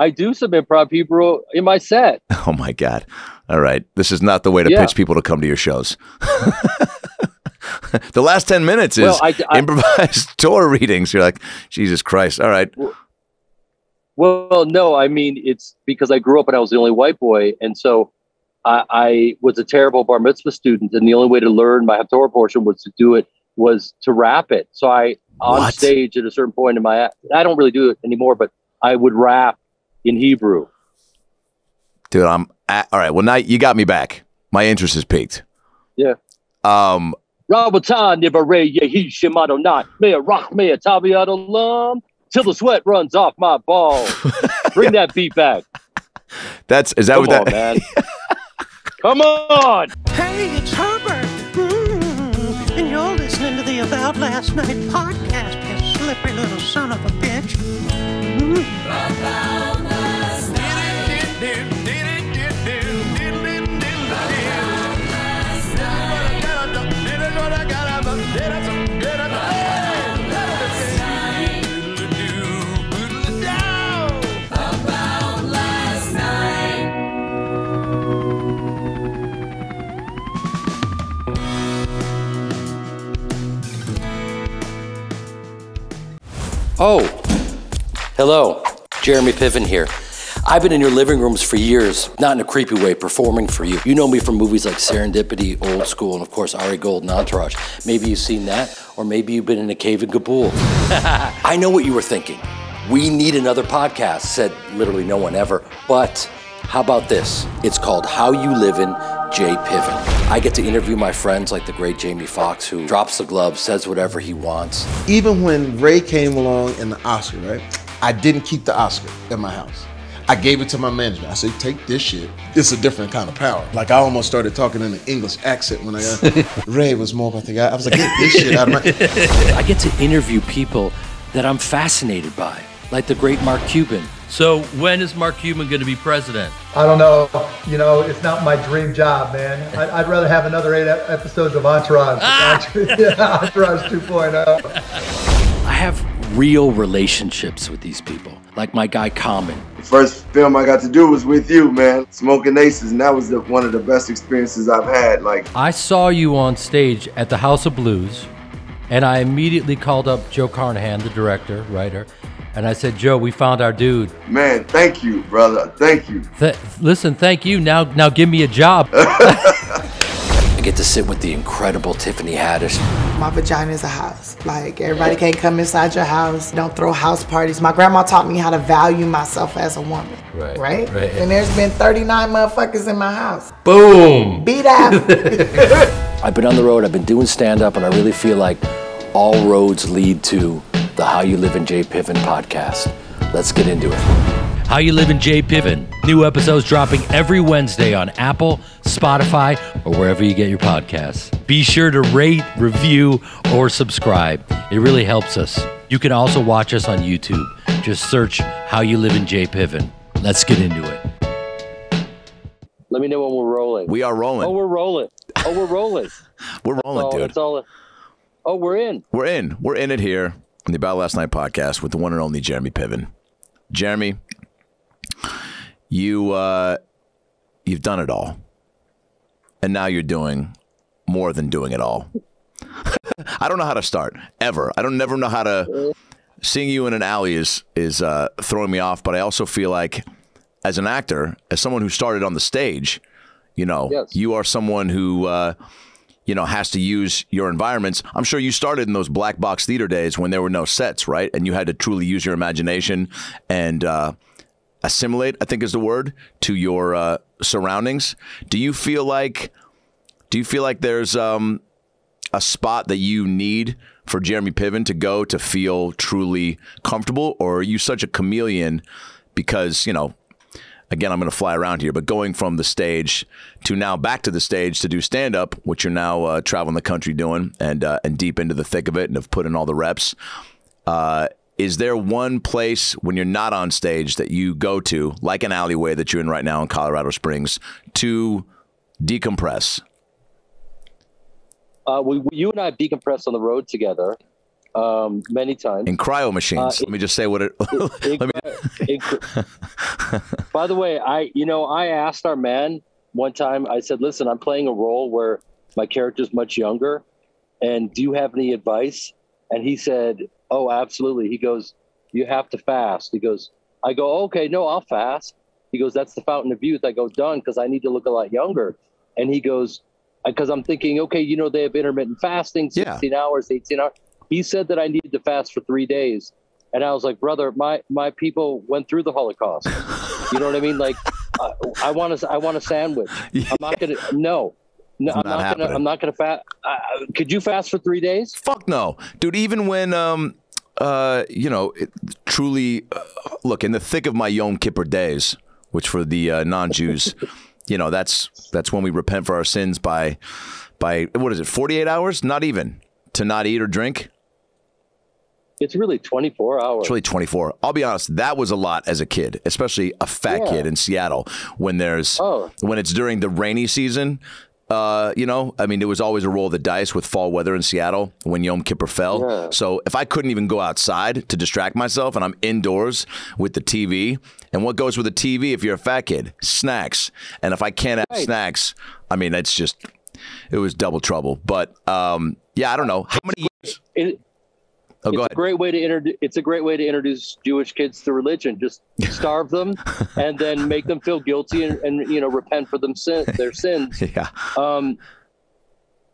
I do some improv Hebrew in my set. Oh my God. All right. This is not the way to pitch people to come to your shows. The last 10 minutes is improvised Torah readings. You're like, Jesus Christ. All right. Well, no, I mean, it's because I grew up and I was the only white boy. And so I was a terrible bar mitzvah student. And the only way to learn my Torah portion was to rap it. So on stage at a certain point in my, I don't really do it anymore, but I would rap in Hebrew. Dude, all right. Well, now you got me back. My interest is piqued. Yeah. Rabatan Nivare Yehi Shimado Not Mea Rock Mea Tabiat Alam till the sweat runs off my balls. Bring that beat back. Is that what that man? Come on. Hey, it's Herbert. And you're listening to the About Last Night podcast, you slippery little son of a bitch. About last night. Oh, hello, Jeremy Piven here. I've been in your living rooms for years, not in a creepy way, performing for you. You know me from movies like Serendipity, Old School, and of course Ari Gold and Entourage. Maybe you've seen that, or maybe you've been in a cave in Kabul. I know what you were thinking. We need another podcast, said literally no one ever. But how about this? It's called How You Livin J Piven. I get to interview my friends like the great Jamie Foxx, who drops the glove, says whatever he wants. Even when Ray came along in the Oscar, right? I didn't keep the Oscar at my house. I gave it to my management. I said, take this shit. It's a different kind of power. Like, I almost started talking in an English accent when I got, Ray was more about the guy. I was like, get this shit out of my... I get to interview people that I'm fascinated by, like the great Mark Cuban. So when is Mark Cuban going to be president? I don't know. You know, it's not my dream job, man. I'd rather have another 8 episodes of Entourage. Entourage 2.0. I have real relationships with these people, like my guy Common. The first film I got to do was with you, man. Smoking Aces, and that was one of the best experiences I've had. Like, I saw you on stage at the House of Blues, and I immediately called up Joe Carnahan, the director, writer, and I said, Joe, we found our dude. Man, thank you, brother. Thank you. Listen, thank you. Now give me a job. I get to sit with the incredible Tiffany Haddish. My vagina is a house. Like, everybody can't come inside your house. Don't throw house parties. My grandma taught me how to value myself as a woman. Right? And there's been 39 motherfuckers in my house. Boom. Beat out. I've been on the road, I've been doing stand-up, and I really feel like all roads lead to the How You Livin J Piven podcast. Let's get into it. How You Livin J Piven. New episodes dropping every Wednesday on Apple, Spotify, or wherever you get your podcasts. Be sure to rate, review, or subscribe. It really helps us. You can also watch us on YouTube. Just search How You Livin J Piven. Let's get into it. Let me know when we're rolling. We are rolling. Oh, we're rolling. Oh, we're rolling. We're rolling, dude. That's all. Oh, we're in. We're in. We're in it here on the About Last Night podcast with the one and only Jeremy Piven. Jeremy, you've done it all, and now you're doing more than doing it all. I don't know how to start ever. Never know how to. Seeing you in an alley is throwing me off, but I also feel like, as an actor, as someone who started on the stage, you know, yes, you are someone who you know, has to use your environments. I'm sure you started in those black box theater days when there were no sets, right? And you had to truly use your imagination and assimilate, I think is the word, to your surroundings. Do you feel like there's a spot that you need for Jeremy Piven to go to feel truly comfortable, or are you such a chameleon because, you know, again, I'm going to fly around here, but going from the stage to now back to the stage to do stand-up, which you're now traveling the country doing, and deep into the thick of it and have put in all the reps, is there one place when you're not on stage that you go to, like an alleyway that you're in right now in Colorado Springs, to decompress? You and I decompress on the road together. many times. In cryo machines. Let me just say what it. By the way, I asked our man one time. I said, "Listen, I'm playing a role where my character's much younger, and do you have any advice?" And he said, "Oh, absolutely." He goes, "You have to fast." He goes, I go, "Okay, no, I'll fast." He goes, "That's the fountain of youth." I go, "Done, because I need to look a lot younger." And he goes, because I'm thinking, okay, they have intermittent fasting, 16 hours, 18 hours. He said that I needed to fast for 3 days. And I was like, brother, my people went through the Holocaust. You know what I mean? Like, I want a sandwich. I'm not going to, no, I'm not going to fast. Could you fast for 3 days? Fuck no. Dude, even when, truly, look, in the thick of my Yom Kippur days, which for the non-Jews, that's when we repent for our sins by what is it, 48 hours? Not even, to not eat or drink. It's really 24 hours. It's really 24. I'll be honest, that was a lot as a kid, especially a fat kid in Seattle when it's during the rainy season. I mean, it was always a roll of the dice with fall weather in Seattle when Yom Kippur fell. Yeah. So if I couldn't even go outside to distract myself and I'm indoors with the TV, and what goes with the TV if you're a fat kid? Snacks. And if I can't have snacks, I mean, it was double trouble. But I don't know. How many years? Go ahead. It's a great way to introduce Jewish kids to religion. Just starve them and then make them feel guilty and repent for their sins. Yeah.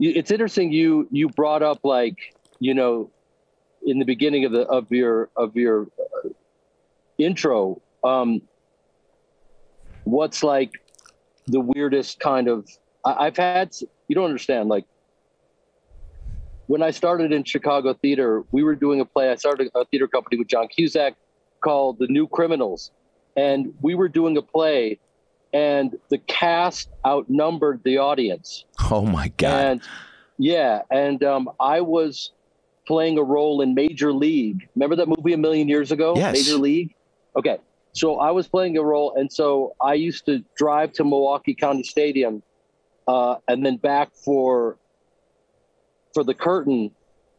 It's interesting. You brought up in the beginning of your intro. What's like the weirdest kind of I've had? You don't understand. Like, when I started in Chicago theater, we were doing a play. I started a theater company with John Cusack called The New Criminals. And we were doing a play, and the cast outnumbered the audience. Oh, my God. And I was playing a role in Major League. Remember that movie a million years ago? Yes. Major League? Okay. So I was playing a role, and so I used to drive to Milwaukee County Stadium and then back for the curtain.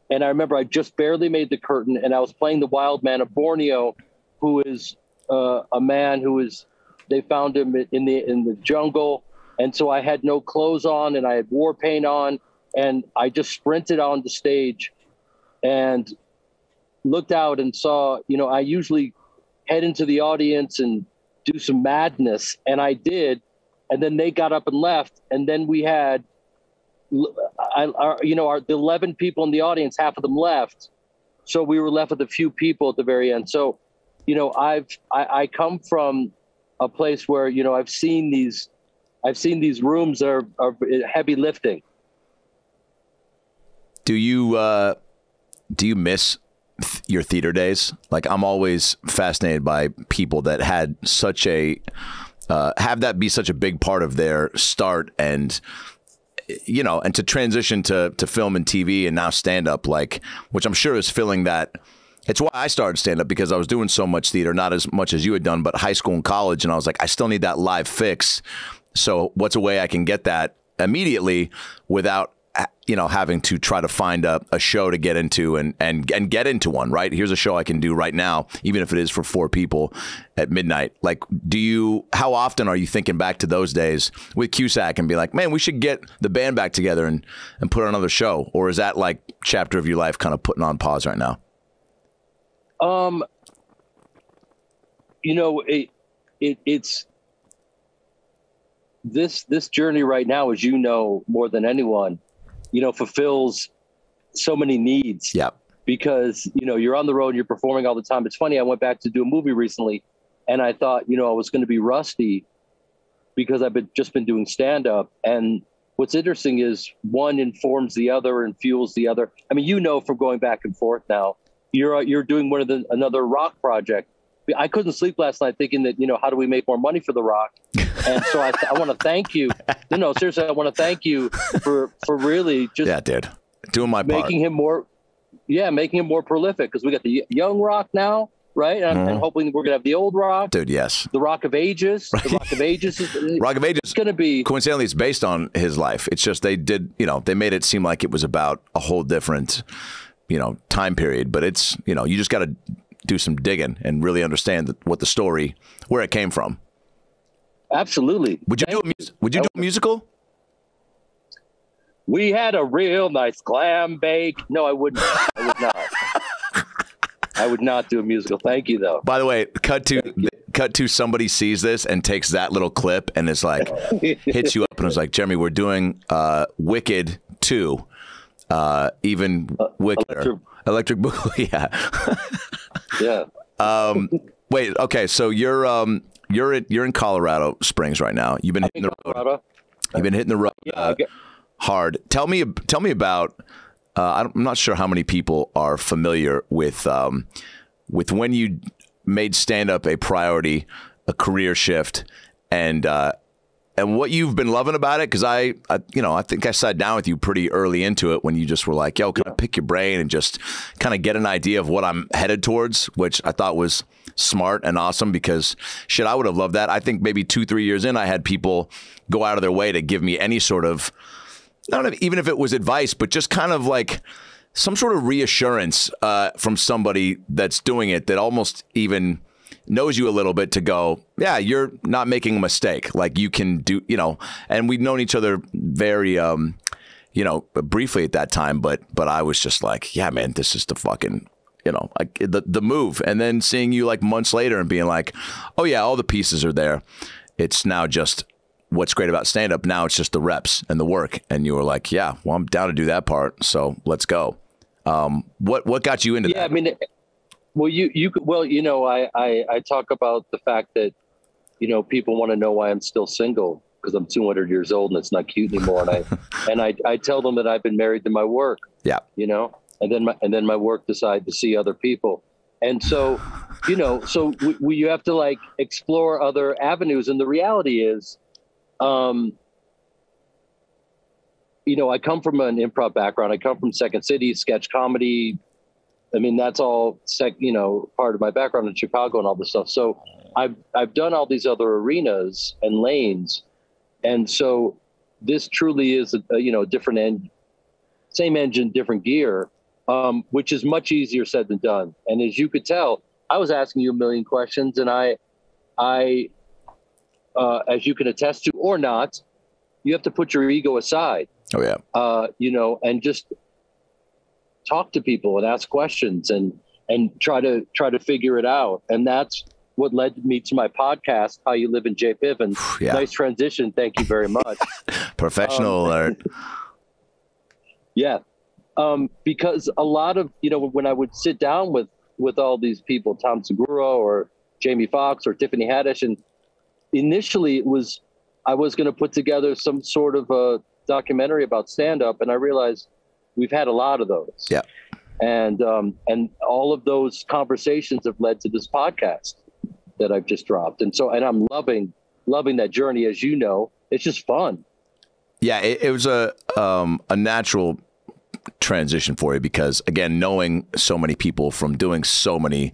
And I remember I just barely made the curtain, and I was playing the wild man of Borneo, who is a man they found him in the jungle. And so I had no clothes on and I had war paint on, and I just sprinted on the stage and looked out and saw, I usually head into the audience and do some madness. And I did. And then they got up and left. And then we had, the 11 people in the audience, half of them left. So we were left with a few people at the very end. So, I come from a place where, I've seen these rooms are heavy lifting. Do you miss your theater days? Like, I'm always fascinated by people that had such a, have that be such a big part of their start and to transition to film and TV and now stand up, which I'm sure is filling that. It's why I started stand up, because I was doing so much theater, not as much as you had done, but high school and college. And I was like, I still need that live fix. So what's a way I can get that immediately without, having to try to find a show to get into and get into one, right? Here's a show I can do right now, even if it is for 4 people at midnight. Like, how often are you thinking back to those days with Cusack and be like, man, we should get the band back together and put on another show? Or is that like chapter of your life kind of putting on pause right now? It's this journey right now, as more than anyone, fulfills so many needs. Yeah. Because, you're on the road, you're performing all the time. It's funny. I went back to do a movie recently, and I thought, I was going to be rusty because I've just been doing stand up. And what's interesting is one informs the other and fuels the other. I mean, from going back and forth now, you're doing another rock project. I couldn't sleep last night thinking that, how do we make more money for The Rock? And so I want to thank you. Seriously, I want to thank you for really just doing my part. Making him more prolific, because we got the young Rock now, right? And hoping we're going to have the old Rock. Dude, yes. The Rock of Ages. Right. The Rock of Ages is going to be... Coincidentally, it's based on his life. It's just they did, they made it seem like it was about a whole different time period, but it's, you just got to do some digging and really understand what the story, where it came from. Absolutely. Would you do a musical? We had a real nice clam bake. No, I wouldn't. I would not. I would not do a musical. Thank you, though. By the way, cut to somebody sees this and takes that little clip and is like, hits you up and is like, Jeremy, we're doing Wicked 2, even Wickeder. Electric Boogaloo, yeah. Yeah. Wait, okay, so you're in Colorado Springs right now. You've been hitting the road. You've been hitting the road hard. Tell me about. I'm not sure how many people are familiar with when you made stand-up a priority, a career shift, and what you've been loving about it. Because I think I sat down with you pretty early into it when you just were like, "Yo, can I pick your brain and just kind of get an idea of what I'm headed towards?" Which I thought was smart and awesome, because shit, I would have loved that. I think maybe 2-3 years in, I had people go out of their way to give me any sort of, even if it was advice, but just kind of like some sort of reassurance from somebody that's doing it, that almost even knows you a little bit, to go, yeah, you're not making a mistake. Like, you can do, and we'd known each other very, briefly at that time, but I was just like, yeah, man, this is the fucking, like the move. And then seeing you like months later and being like, oh yeah, all the pieces are there. It's now just, what's great about stand-up now, it's just the reps and the work. And you were like, yeah, well, I'm down to do that part, so let's go. What got you into that? I mean, I talk about the fact that, people want to know why I'm still single, because I'm 200 years old and it's not cute anymore. And I tell them that I've been married to my work. Yeah. And then my work decided to see other people. And so, you have to like explore other avenues. And the reality is, I come from an improv background. I come from Second City, sketch comedy. I mean, that's all, part of my background in Chicago and all this stuff. So I've done all these other arenas and lanes. And so this truly is a different end, same engine, different gear, which is much easier said than done. And as you could tell, I was asking you a million questions, and I as you can attest to or not, you have to put your ego aside. Oh yeah. And just talk to people and ask questions and try to figure it out. And that's what led me to my podcast, How You Livin J Piven. Yeah. Nice transition. Thank you very much. Professional alert. Yeah. Because a lot of, when I would sit down with all these people, Tom Segura or Jamie Foxx or Tiffany Haddish, and initially I was going to put together some sort of a documentary about stand-up, and I realized we've had a lot of those. Yeah. And all of those conversations have led to this podcast that I've just dropped. And I'm loving that journey. As you know, it's just fun. Yeah. It was a natural transition for you, because again, knowing so many people from doing so many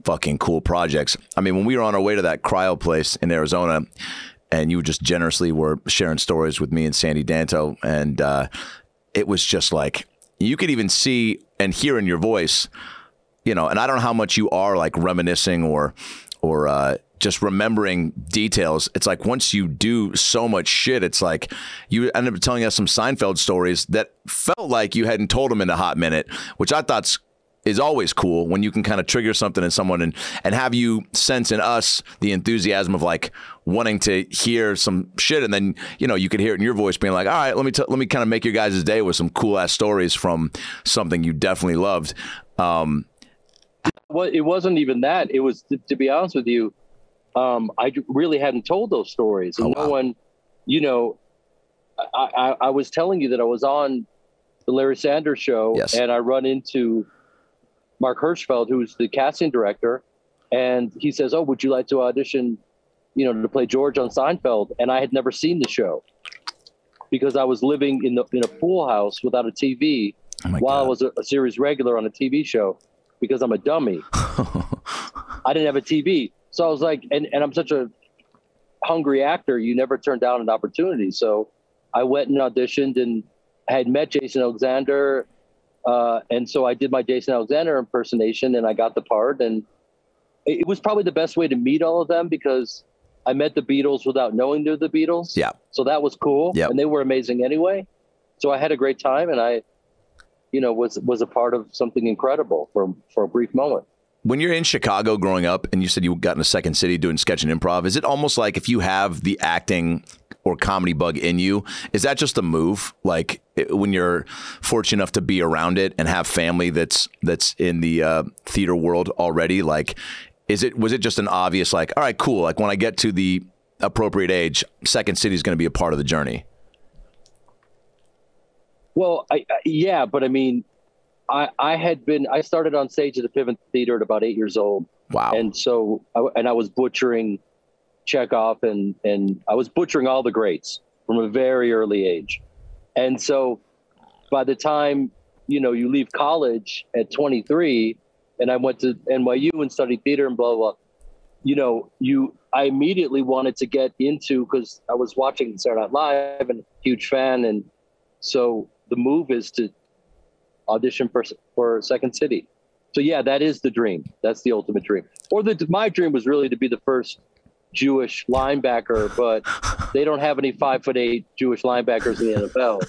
fucking cool projects. I mean, when we were on our way to that cryo place in Arizona, and you just generously were sharing stories with me and Sandy Danto, and it was just like, you could even see and hear in your voice, and I don't know how much you are like reminiscing or just remembering details. It's like, once you do so much shit, it's like you ended up telling us some Seinfeld stories that felt like you hadn't told them in a hot minute, which I thought is always cool, when you can kind of trigger something in someone and have you sense in us the enthusiasm of like wanting to hear some shit. And then, you could hear it in your voice being like, all right, let me kind of make your guys' day with some cool ass stories from something you definitely loved. Well, it wasn't even that. It was, to be honest with you, I really hadn't told those stories. And no one, I was telling you that I was on the Larry Sanders Show, yes, and I run into Mark Hirschfeld, who's the casting director, and he says, "Oh, would you like to audition, to play George on Seinfeld?" And I had never seen the show because I was living in a pool house without a TV while I was a series regular on a TV show, because I'm a dummy. I didn't have a TV, so I was like, and I'm such a hungry actor, you never turn down an opportunity. So I went and auditioned, and I had met Jason Alexander And so I did my Jason Alexander impersonation, and I got the part. And it was probably the best way to meet all of them, because I met the Beatles without knowing they're the Beatles. Yeah. So that was cool. Yeah. And they were amazing anyway. So I had a great time, and I, was a part of something incredible for a brief moment. When you're in Chicago growing up, and you said you got in a second city doing sketch and improv, is it almost like if you have the acting or comedy bug in you, is that just a move? Like when you're fortunate enough to be around it and have family that's in the theater world already, like was it just an obvious, like, all right, cool, like when I get to the appropriate age, second city is going to be a part of the journey? Well, yeah, but I mean, I started on stage at the Piven Theater at about 8 years old. Wow. And so, I was butchering Chekhov and I was butchering all the greats from a very early age. And so by the time, you leave college at 23, and I went to NYU and studied theater and blah, blah, blah, I immediately wanted to get into, because I was watching Saturday Night Live and huge fan. And so the move is to audition for Second City. So yeah, that is the dream. That's the ultimate dream. Or my dream was really to be the first Jewish linebacker, but they don't have any 5'8" Jewish linebackers in the NFL.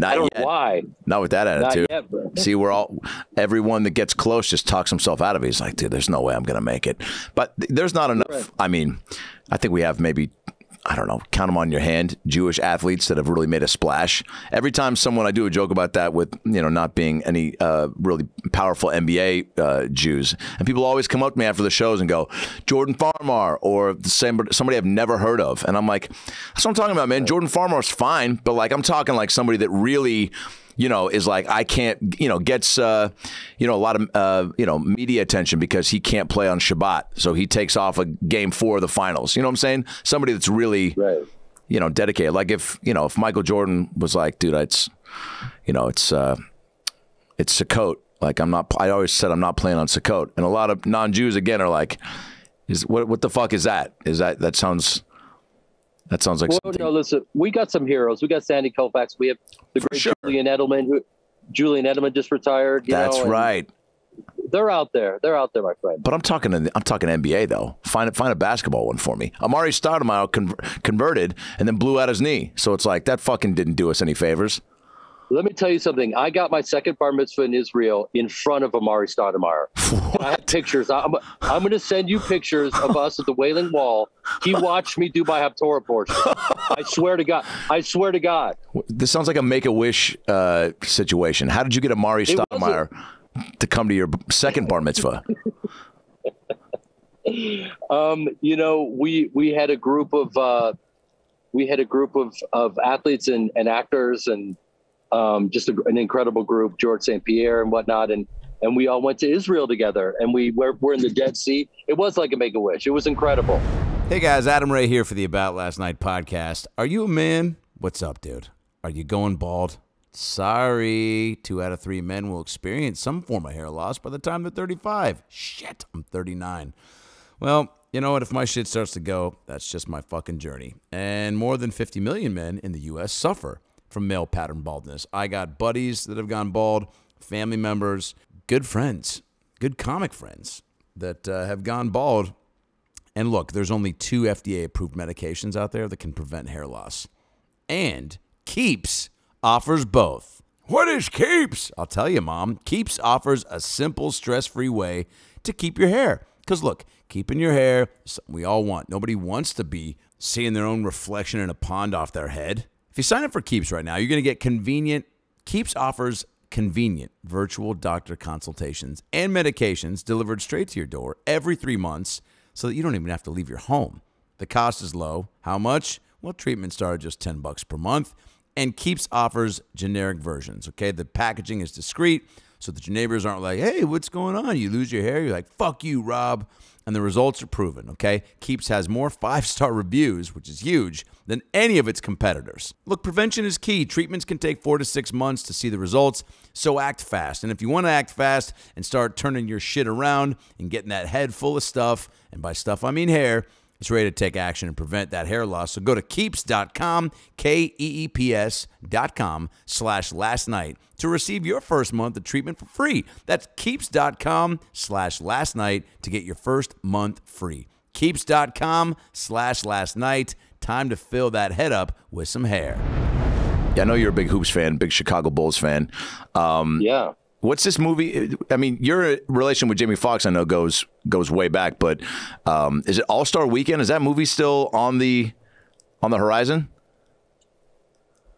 I don't know why. Not with that attitude. Not yet, see, everyone that gets close just talks himself out of it. He's like, dude, there's no way I'm going to make it. But there's not enough. Right. I mean, I think we have maybe, I don't know, count them on your hand, Jewish athletes that have really made a splash. Every time I do a joke about that with, not being any really powerful NBA Jews, and people always come up to me after the shows and go, Jordan Farmar, or somebody I've never heard of. And I'm like, that's what I'm talking about, man. Jordan Farmar's fine, but like, I'm talking like somebody that really, is like, I can't, gets, a lot of, media attention because he can't play on Shabbat. So he takes off a game 4 of the finals. You know what I'm saying? Somebody that's really, right, dedicated. Like if Michael Jordan was like, dude, it's Sukkot. Like I always said, I'm not playing on Sukkot. And a lot of non-Jews again are like, what the fuck is that? That sounds like something. No, listen, we got some heroes. We got Sandy Koufax. We have the great Julian Edelman. Julian Edelman just retired. That's right. They're out there. They're out there, my friend. But I'm talking NBA though. Find a basketball one for me. Amari Stoudemire converted and then blew out his knee. So it's like that fucking didn't do us any favors. Let me tell you something. I got my second bar mitzvah in Israel in front of Amari Stoudemire. I have pictures. I'm going to send you pictures of us at the Wailing Wall. He watched me do my Haftorah portion. I swear to God. I swear to God. This sounds like a Make-A-Wish situation. How did you get Amari Stoudemire to come to your second bar mitzvah? We had a group of athletes and actors and just an incredible group, George St. Pierre and whatnot. And we all went to Israel together, and we're in the Dead Sea. It was like a Make-A-Wish. It was incredible. Hey guys, Adam Ray here for the About Last Night podcast. Are you a man? What's up, dude? Are you going bald? Sorry, 2 out of 3 men will experience some form of hair loss by the time they're 35. Shit, I'm 39. Well, you know what? If my shit starts to go, that's just my fucking journey. And more than 50 million men in the U.S. suffer from male pattern baldness. I got buddies that have gone bald, family members, good friends, good comic friends that have gone bald. And look, there's only 2 FDA-approved medications out there that can prevent hair loss. And Keeps offers both. What is Keeps? I'll tell you, Mom. Keeps offers a simple, stress-free way to keep your hair. Because look, keeping your hair is something we all want. Nobody wants to be seeing their own reflection in a pond off their head. If you sign up for Keeps right now, you're going to get convenient. Keeps offers convenient virtual doctor consultations and medications delivered straight to your door every 3 months so that you don't even have to leave your home. The cost is low. How much? Well, treatments start at just $10 per month. And Keeps offers generic versions, okay? The packaging is discreet so that your neighbors aren't like, hey, what's going on? You lose your hair? You're like, fuck you, Rob. And the results are proven, okay? Keeps has more 5-star reviews, which is huge, than any of its competitors. Look, prevention is key. Treatments can take 4 to 6 months to see the results, so act fast. And if you want to act fast and start turning your shit around and getting that head full of stuff, and by stuff I mean hair, is ready to take action and prevent that hair loss. So go to keeps.com, keeps.com/last night to receive your first month of treatment for free. That's keeps.com/last night to get your first month free. Keeps.com/last night. Time to fill that head up with some hair. Yeah, I know you're a big Hoops fan, big Chicago Bulls fan. Yeah. What's this movie? I mean, your relation with Jamie Foxx, I know, goes way back, but is it All-Star Weekend? Is that movie still on the horizon?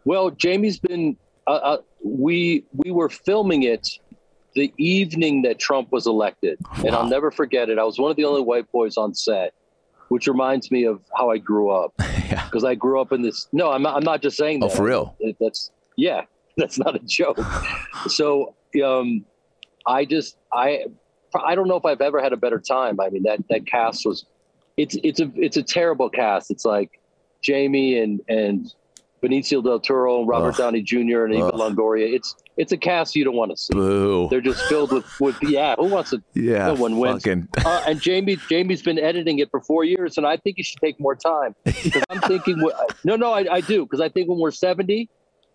Well, Jamie's been. We were filming it the evening that Trump was elected, and I'll never forget it. I was one of the only white boys on set, which reminds me of how I grew up. Because I grew up in this. No, I'm not just saying that. Oh, for real? That's not a joke. So. I don't know if I've ever had a better time. I mean, that cast was, it's a terrible cast. It's like Jamie and Benicio del Toro and Robert Downey Jr. and Eva Longoria. It's a cast you don't want to see. Boo. They're just filled with who wants to? Yeah, no one wins. And Jamie's been editing it for 4 years, and I think you should take more time. Because I'm thinking, I do, because I think when we're 70.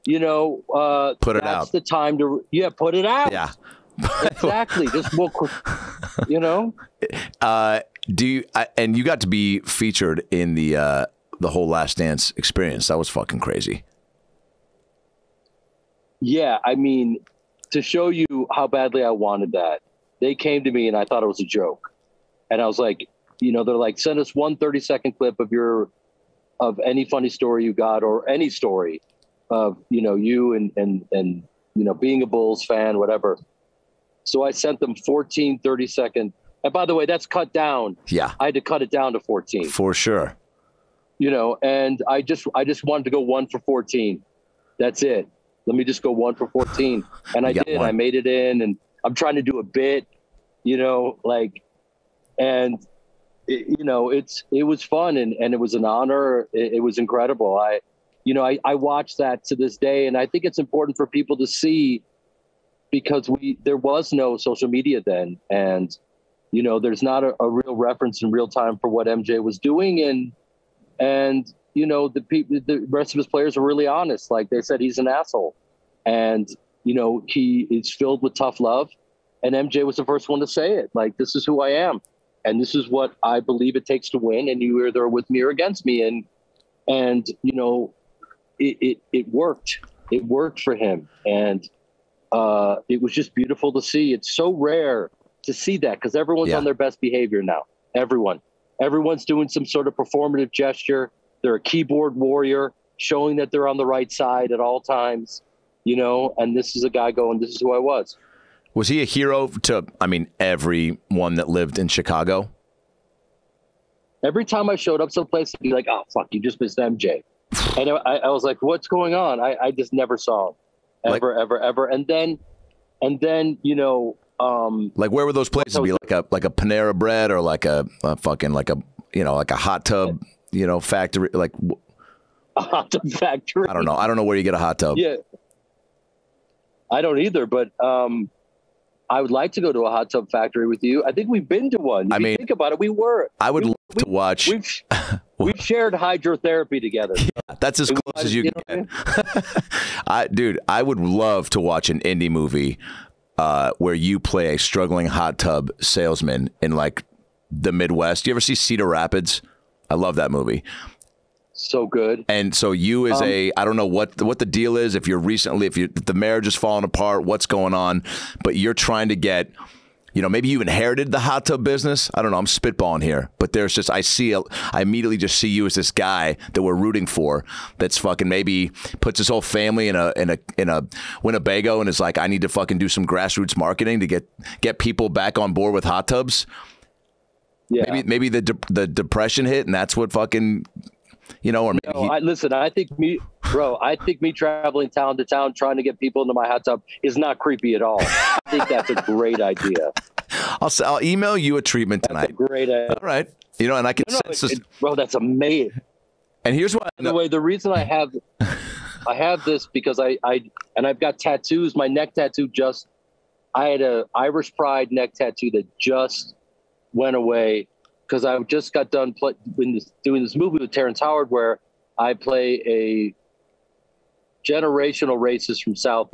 Put it out. That's the time to put it out. Yeah, exactly. Just do you? And you got to be featured in the whole Last Dance experience. That was fucking crazy. Yeah, I mean, to show you how badly I wanted that, they came to me and I thought it was a joke, and I was like, they're like, send us one 30-second clip of any funny story you got or any story. Of you and being a Bulls fan, whatever. So I sent them 14 30-second. And by the way, that's cut down. Yeah, I had to cut it down to 14 for sure. And I just wanted to go 1 for 14. That's it. Let me just go 1 for 14, and I did. One. I made it in, and I'm trying to do a bit. It was fun and it was an honor. It was incredible. I watch that to this day, and I think it's important for people to see because there was no social media then, and there's not a real reference in real time for what MJ was doing, and the rest of his players are really honest. Like they said, he's an asshole, and he is filled with tough love, and MJ was the first one to say it. Like, this is who I am, and this is what I believe it takes to win, and you either are with me or against me, and It worked. It worked for him. And it was just beautiful to see. It's so rare to see that because everyone's on their best behavior now. Everyone's doing some sort of performative gesture. They're a keyboard warrior showing that they're on the right side at all times, and this is a guy going, this is who I was. Was he a hero to, everyone that lived in Chicago? Every time I showed up someplace, I'd be like, oh, fuck, you just missed MJ. And I was like, what's going on? I just never saw him ever. And then, like, where were those places? Be like a Panera Bread or like a fucking, like a hot tub, factory, like a hot tub factory. I don't know where you get a hot tub. Yeah. I don't either, but, I would like to go to a hot tub factory with you. I think we've been to one. If you think about it, we were. I would love to watch. We've shared hydrotherapy together. Yeah, that's as close as you can get. Dude, I would love to watch an indie movie where you play a struggling hot tub salesman in like the Midwest. You ever see Cedar Rapids? I love that movie. So good. And so you as I don't know what the deal is, if the marriage is falling apart, what's going on, but you're trying to get, maybe you inherited the hot tub business. I don't know. I'm spitballing here, but there's just, I immediately just see you as this guy that we're rooting for that's fucking maybe puts his whole family in a Winnebago and is like, I need to fucking do some grassroots marketing to get people back on board with hot tubs. Yeah. Maybe the depression hit and that's what fucking, or maybe listen, I think me traveling town to town trying to get people into my hot tub is not creepy at all. I think that's a great idea. I'll email you a treatment tonight. That's a great idea. All right. And I can bro, that's amazing. And here's why. By the way, the reason I have this because I've got tattoos. My neck tattoo I had a Irish Pride neck tattoo that just went away because I just got done doing this movie with Terrence Howard where I play a generational racist from South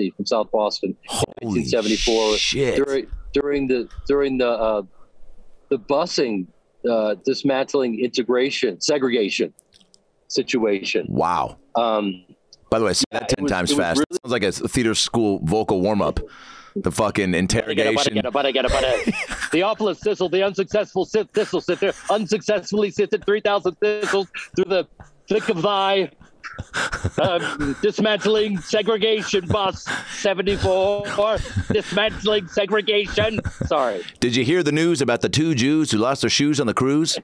Boston, Holy 1974. Shit. During the busing, dismantling segregation situation. Wow. By the way, say that 10 times fast. Really, sounds like a theater school vocal warm-up. The fucking interrogation. The awfulest thistle, the unsuccessful thistle sitter, unsuccessfully sifted 3,000 thistles through the thick of thy dismantling segregation bus 74. Dismantling segregation. Sorry. Did you hear the news about the 2 Jews who lost their shoes on the cruise?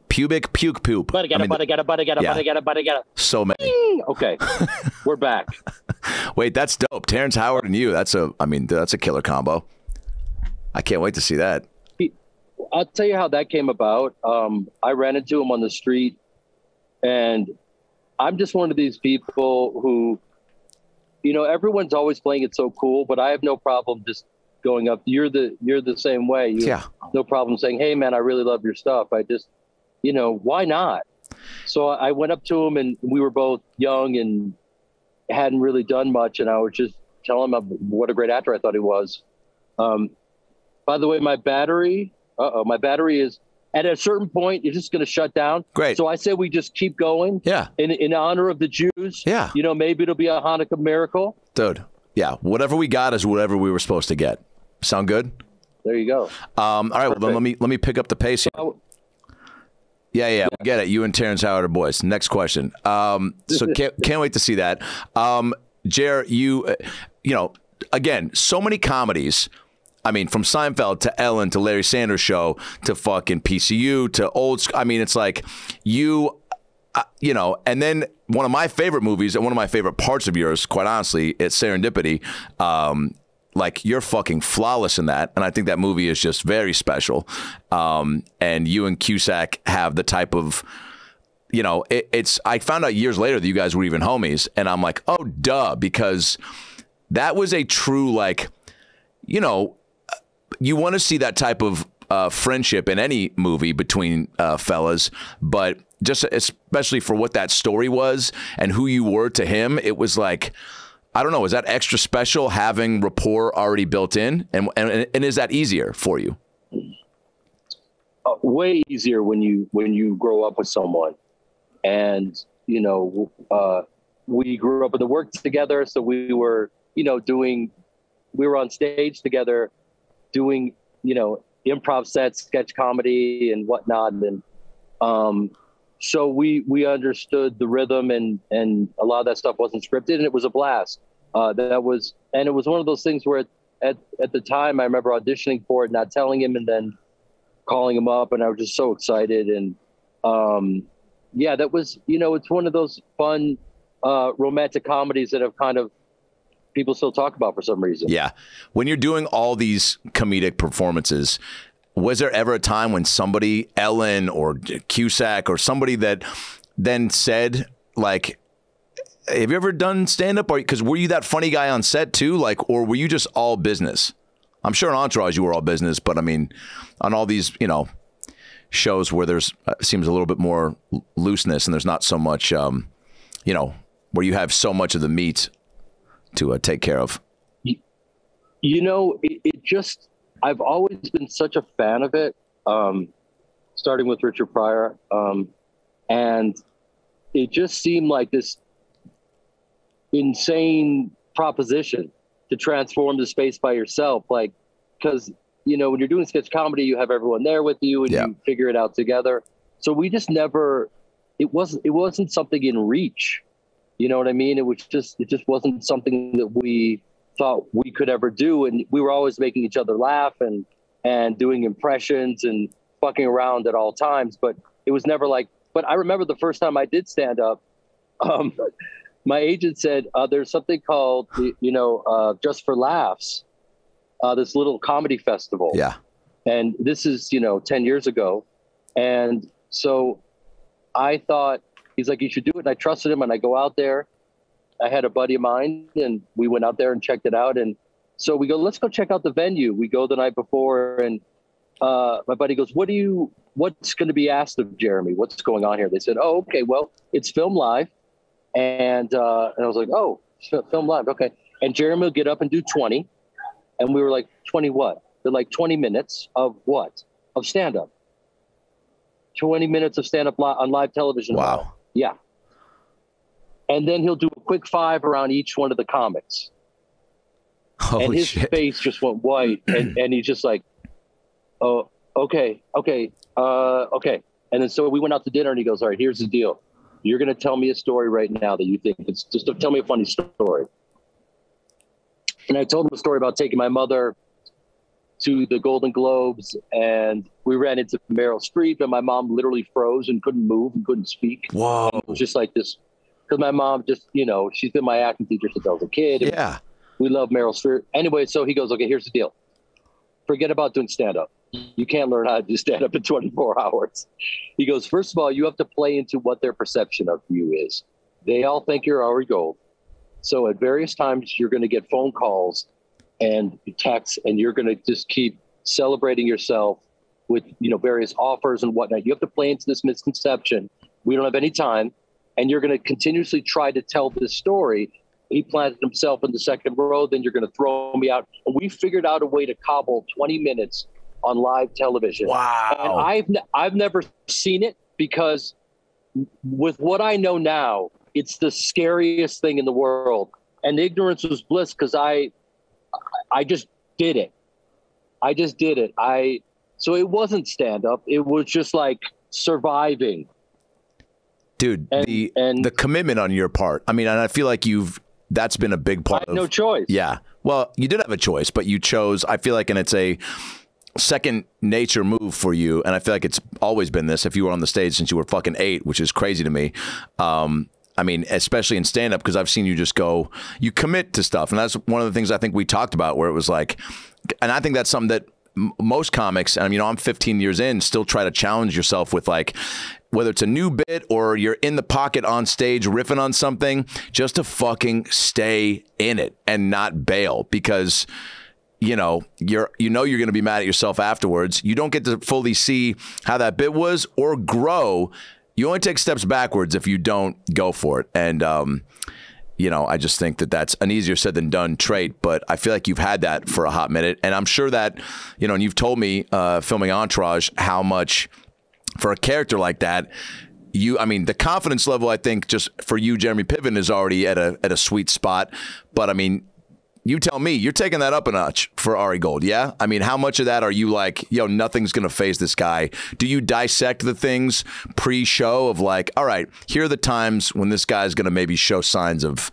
Pubic puke poop. So many. Okay, we're back. Wait, that's dope. Terrence Howard and you. That's a killer combo. I can't wait to see that. I'll tell you how that came about. I ran into him on the street, and I'm just one of these people who, everyone's always playing it so cool, but I have no problem just going up. You're the same way. No problem saying, "Hey, man, I really love your stuff." I just, why not? So I went up to him, and we were both young and hadn't really done much, and I was just telling him what a great actor I thought he was. By the way, my battery is at a certain point, it's just going to shut down. Great. So I say we just keep going. Yeah. In honor of the Jews. Yeah. Maybe it'll be a Hanukkah miracle. Dude. Yeah. Whatever we got is whatever we were supposed to get. Sound good? There you go. All right. Well, then let me pick up the pace here. Yeah, we get it. You and Terrence Howard are boys. Next question. So can't wait to see that. Jer, you again, so many comedies. I mean, from Seinfeld to Ellen to Larry Sanders Show to fucking PCU to old. I mean, it's like you, and then one of my favorite movies and one of my favorite parts of yours, quite honestly, it's Serendipity. Like, you're fucking flawless in that. And I think that movie is just very special. And you and Cusack have the type of, I found out years later that you guys were even homies. And I'm like, oh, duh, because that was a true, you want to see that type of friendship in any movie between fellas, but just especially for what that story was and who you were to him, it was like, I don't know, is that extra special having rapport already built in? And is that easier for you? Way easier when you grow up with someone. And, we grew up in the work together. So we were, we were on stage together doing, improv sets, sketch comedy and whatnot. And so we understood the rhythm and a lot of that stuff wasn't scripted, and it was a blast. And it was one of those things where at the time I remember auditioning for it, not telling him, and then calling him up, and I was just so excited. And that was, it's one of those fun romantic comedies that have kind of people still talk about for some reason. Yeah. When you're doing all these comedic performances, was there ever a time when somebody, Ellen or Cusack or somebody that then said, like, have you ever done stand-up? Because were you that funny guy on set too? Or were you just all business? I'm sure in Entourage you were all business, but I mean, on all these, shows where there's seems a little bit more looseness and there's not so much, where you have so much of the meat to take care of. It just, I've always been such a fan of it, starting with Richard Pryor. And it just seemed like this insane proposition to transform the space by yourself. Because, when you're doing sketch comedy, you have everyone there with you and you figure it out together. So we just never, it wasn't something in reach. You know what I mean? It just wasn't something that we thought we could ever do. And we were always making each other laugh and doing impressions and fucking around at all times. But it was never but I remember the first time I did stand up, my agent said, there's something called, Just for Laughs, this little comedy festival. Yeah. And this is, 10 years ago. And so I thought, he's like, you should do it. And I trusted him, and I go out there. I had a buddy of mine, and we went out there and checked it out. And so we go, let's go check out the venue. We go the night before, and my buddy goes, what do you what's going to be asked of Jeremy? What's going on here? They said, oh, okay, well, it's filmed live. And I was like, oh, film live. Okay. And Jeremy will get up and do 20. And we were like, 20 what? They're like 20 minutes of what? Of stand-up. 20 minutes of stand-up on live television. Wow. Yeah. And then he'll do a quick 5 around each one of the comics. Holy and his shit. face just went white. and he's just like, oh, okay. Okay. And then so we went out to dinner and he goes, all right, here's the deal. You're going to tell me a story right now that you think it's just tell me a funny story. And I told him a story about taking my mother to the Golden Globes, and we ran into Meryl Streep, and my mom literally froze and couldn't move and couldn't speak. Whoa. And it was just like this, because my mom just, she's been my acting teacher since I was a kid. Yeah. We love Meryl Streep. Anyway, so he goes, okay, here's the deal. Forget about doing stand-up. You can't learn how to do stand-up in 24 hours. He goes, first of all, you have to play into what their perception of you is. They all think you're Ari Gold. So at various times, you're going to get phone calls and texts, and you're going to just keep celebrating yourself with, various offers and whatnot. You have to play into this misconception. We don't have any time. And you're going to continuously try to tell this story. He planted himself in the second row, then you're going to throw me out. And we figured out a way to cobble 20 minutes on live television. Wow. And I've never seen it, because with what I know now, it's the scariest thing in the world. And ignorance was bliss, because I just did it. So it wasn't stand-up. It was just like surviving. Dude, the commitment on your part. I mean, and I feel like that's been a big part of. No choice. Yeah. Well, you did have a choice, but you chose, I feel like, and it's a second nature move for you. And I feel like it's always been this. If you were on the stage since you were fucking 8, which is crazy to me. I mean, especially in stand-up, because I've seen you just go, you commit to stuff. And that's one of the things I think we talked about, where it was like, and I think that's something that most comics, and I'm 15 years in, still try to challenge yourself with, like, whether it's a new bit or you're in the pocket on stage riffing on something, just to fucking stay in it and not bail, because you're going to be mad at yourself afterwards. You don't get to fully see how that bit was or grow. You only take steps backwards if you don't go for it. And, I just think that that's an easier said than done trait, but I feel like you've had that for a hot minute. And I'm sure that, and you've told me filming Entourage how much for a character like that, the confidence level, I think, just for you, Jeremy Piven, is already at a sweet spot. But you tell me, you're taking that up a notch for Ari Gold, yeah? I mean, how much of that are you like, nothing's going to faze this guy? Do you dissect the things pre-show of like, all right, here are the times when this guy's going to maybe show signs of,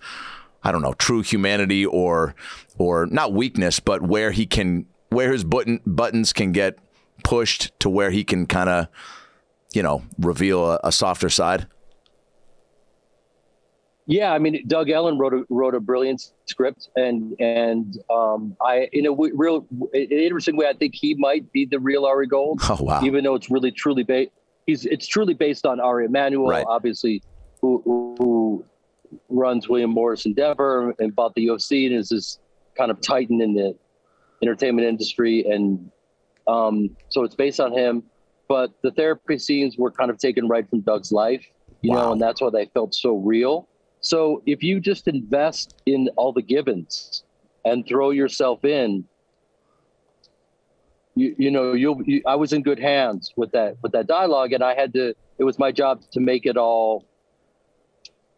I don't know, true humanity or not weakness, but where his buttons can get pushed to where he can kind of, reveal a softer side? Yeah, Doug Ellen wrote a brilliant script, and I, in an interesting way, I think he might be the real Ari Gold. Oh wow! Even though it's really truly it's truly based on Ari Emanuel, right, obviously, who runs William Morris Endeavor and bought the UFC and is this kind of titan in the entertainment industry, and so it's based on him. But the therapy scenes were kind of taken right from Doug's life, and that's why they felt so real. So if you just invest in all the givens and throw yourself in, I was in good hands with that dialogue, and it was my job to make it all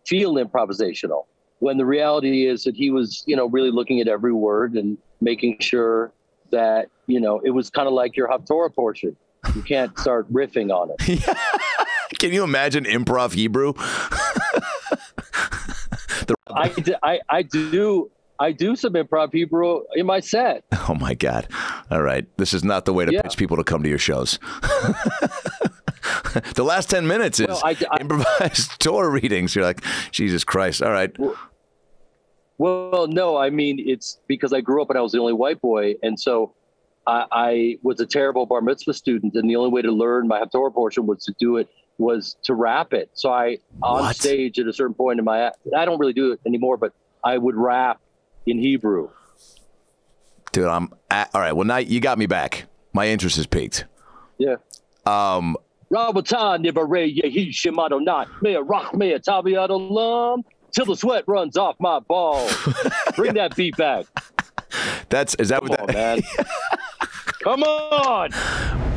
feel improvisational, when the reality is that he was, really looking at every word and making sure that, it was kind of like your Haftorah portion. You can't start riffing on it. Can you imagine improv Hebrew? I do some improv Hebrew in my set. Oh my God. All right. This is not the way to pitch people to come to your shows. The last 10 minutes is improvised Torah readings. You're like, Jesus Christ. All right. Well, no, it's because I grew up and I was the only white boy. And so I was a terrible bar mitzvah student. And the only way to learn my Haftorah portion was to rap it. So on stage at a certain point in I don't really do it anymore, but I would rap in Hebrew. Dude, all right. Well, now you got me back. My interest is piqued. Yeah. Rabatan Nibare Yehi Shimado Not, May a rock, may a Tabiat alum, till the sweat runs off my balls. Bring that beat back. Is that Come what on, that man. Come on.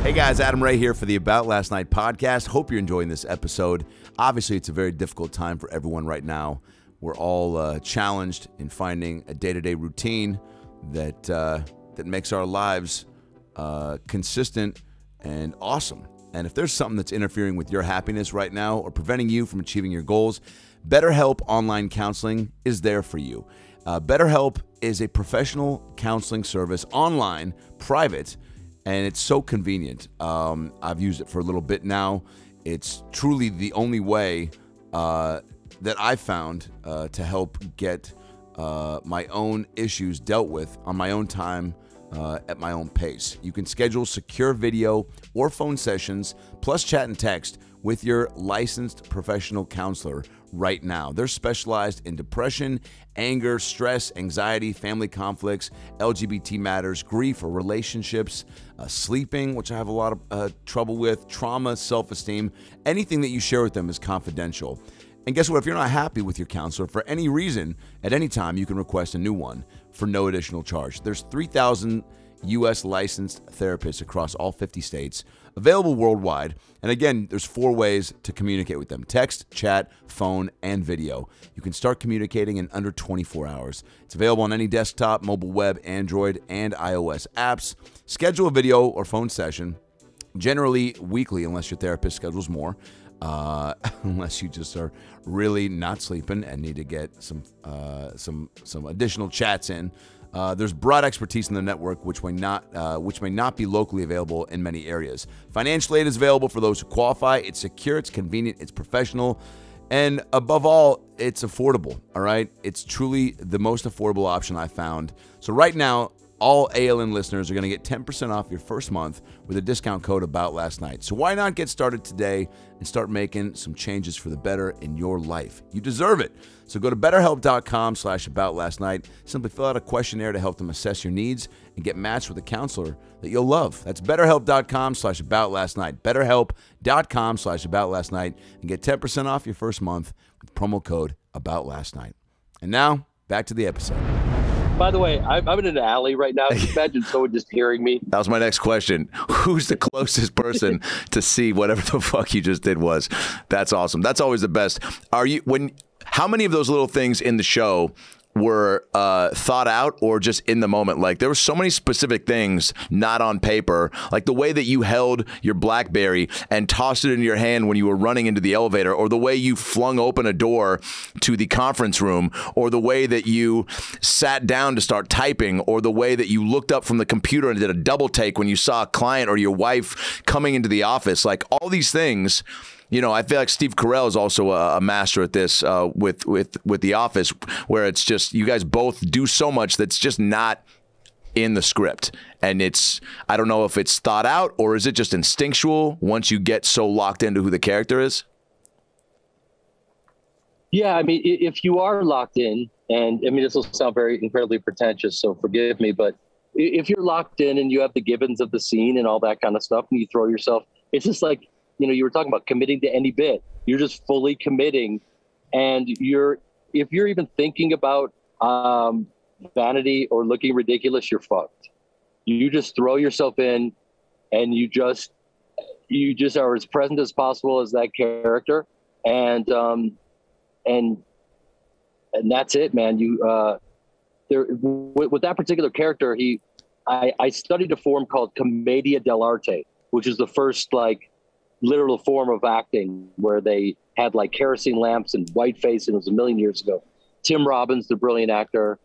Hey guys, Adam Ray here for the About Last Night podcast. Hope you're enjoying this episode. Obviously, it's a very difficult time for everyone right now. We're all challenged in finding a day-to-day routine that makes our lives consistent and awesome. And if there's something that's interfering with your happiness right now or preventing you from achieving your goals, BetterHelp Online Counseling is there for you. BetterHelp is a professional counseling service, online, private, and it's so convenient. I've used it for a little bit now. It's truly the only way that I've found to help get my own issues dealt with on my own time, at my own pace. You can schedule secure video or phone sessions, plus chat and text with your licensed professional counselor right now. They're specialized in depression, anger, stress, anxiety, family conflicts, LGBT matters, grief or relationships, sleeping, which I have a lot of trouble with, trauma, self-esteem. Anything that you share with them is confidential. And guess what? If you're not happy with your counselor for any reason, at any time, you can request a new one for no additional charge. There's 3,000 U.S. licensed therapists across all 50 states, available worldwide. And again, there's 4 ways to communicate with them: text, chat, phone, and video. You can start communicating in under 24 hours. It's available on any desktop, mobile web, Android, and iOS apps. Schedule a video or phone session, generally weekly, unless your therapist schedules more. Unless you just are really not sleeping and need to get some additional chats in. There's broad expertise in the network, which may not be locally available in many areas. Financial aid is available for those who qualify. It's secure, it's convenient, it's professional, and above all, it's affordable. All right, it's truly the most affordable option I found. So right now, all ALN listeners are going to get 10% off your first month with a discount code About Last Night. So why not get started today and start making some changes for the better in your life? You deserve it. So go to BetterHelp.com/AboutLastNight. Simply fill out a questionnaire to help them assess your needs and get matched with a counselor that you'll love. That's BetterHelp.com/AboutLastNight. BetterHelp.com/AboutLastNight and get 10% off your first month with promo code About Last Night. And now back to the episode. By the way, I'm in an alley right now. Can you imagine someone just hearing me? That was my next question. Who's the closest person to see whatever the fuck you just did was? That's awesome. That's always the best. How many of those little things in the show were thought out or just in the moment? Like, there were so many specific things not on paper, like the way that you held your BlackBerry and tossed it in your hand when you were running into the elevator, or the way you flung open a door to the conference room, or the way that you sat down to start typing, or the way that you looked up from the computer and did a double take when you saw a client or your wife coming into the office. Like, all these things. You know, I feel like Steve Carell is also a master at this with The Office, where it's just you guys both do so much that's just not in the script. And I don't know if it's thought out or is it just instinctual once you get so locked into who the character is? Yeah, I mean, if you are locked in, and I mean, this will sound very incredibly pretentious, so forgive me, but if you're locked in and you have the givens of the scene and all that kind of stuff, and you throw yourself, it's just like, you know, you were talking about committing to any bit. You're just fully committing. And if you're even thinking about vanity or looking ridiculous, you're fucked. You just throw yourself in and you just are as present as possible as that character. And that's it, man. With that particular character, I studied a form called Commedia dell'arte, which is the first literal form of acting where they had kerosene lamps and whiteface, and it was a million years ago. Tim Robbins, the brilliant actor,